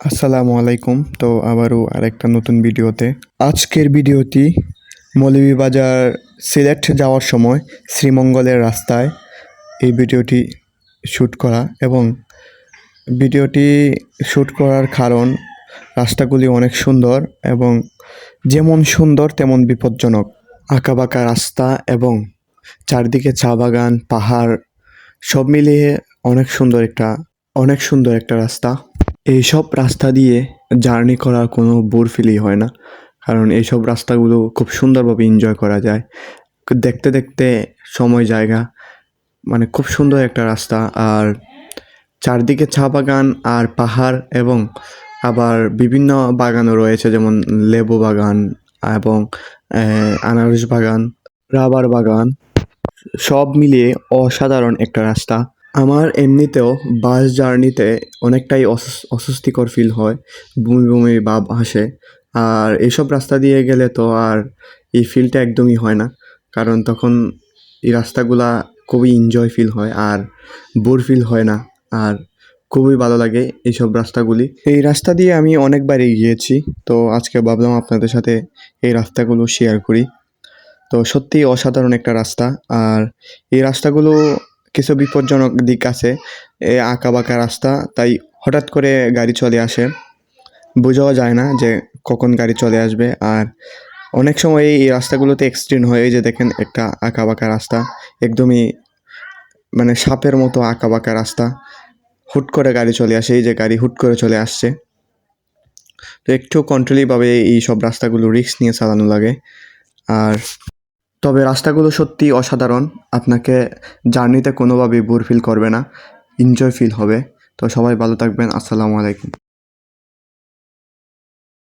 আসসালামু আলাইকুম। তো আবারও আরেকটা নতুন ভিডিওতে আজকের ভিডিওটি মৌলভীবাজার সিলেট যাওয়ার সময় শ্রীমঙ্গলের রাস্তায় এই ভিডিওটি শ্যুট করা এবং ভিডিওটি শ্যুট করার কারণ রাস্তাগুলি অনেক সুন্দর এবং যেমন সুন্দর তেমন বিপজ্জনক। আঁকাবাঁকা রাস্তা এবং চারদিকে চা বাগান, পাহাড় সব মিলিয়ে অনেক সুন্দর একটা রাস্তা। এইসব রাস্তা দিয়ে জার্নি করার কোনো বোর ফিলই হয় না, কারণ এইসব রাস্তাগুলো খুব সুন্দরভাবে এনজয় করা যায়। দেখতে দেখতে সময় জায়গা মানে খুব সুন্দর একটা রাস্তা। আর চারদিকে চা বাগান আর পাহাড় এবং আবার বিভিন্ন বাগানও রয়েছে, যেমন লেবু বাগান এবং আনারস বাগান, রাবার বাগান, সব মিলিয়ে অসাধারণ একটা রাস্তা। আমার এমনিতেও বাস জার্নিতে অনেকটাই অস্বস্তিকর ফিল হয়, বমি বমি ভাব আসে। আর এইসব রাস্তা দিয়ে গেলে তো আর এই ফিলটা একদমই হয় না, কারণ তখন এই রাস্তাগুলা খুবই এনজয় ফিল হয় আর বোর ফিল হয় না, আর খুবই ভালো লাগে এইসব রাস্তাগুলি। এই রাস্তা দিয়ে আমি অনেকবারই গিয়েছি, তো আজকে ভাবলাম আপনাদের সাথে এই রাস্তাগুলো শেয়ার করি। তো সত্যিই অসাধারণ একটা রাস্তা। আর এই রাস্তাগুলো কিছু বিপজ্জনক দিক আছে, এ আঁকাবাঁকা রাস্তা, তাই হঠাৎ করে গাড়ি চলে আসে, বোঝাও যায় না যে কখন গাড়ি চলে আসবে। আর অনেক সময় এই রাস্তাগুলোতে অ্যাক্সিডেন্ট হয়। এই যে দেখেন, একটা আঁকাবাঁকা রাস্তা, একদমই মানে সাপের মতো আঁকাবাঁকা রাস্তা, হুট করে গাড়ি চলে আসে, এই যে গাড়ি হুট করে চলে আসছে। তো একটু কন্ট্রোলিভাবে এই সব রাস্তাগুলো রিস্ক নিয়ে চালানো লাগে। আর তবে রাস্তাগুলো সত্যি অসাধারণ, আপনাকে জার্নিতে কোনোভাবেই বোর ফিল করবে না, এনজয় ফিল হবে। তো সবাই ভালো থাকবেন। আসসালামু আলাইকুম।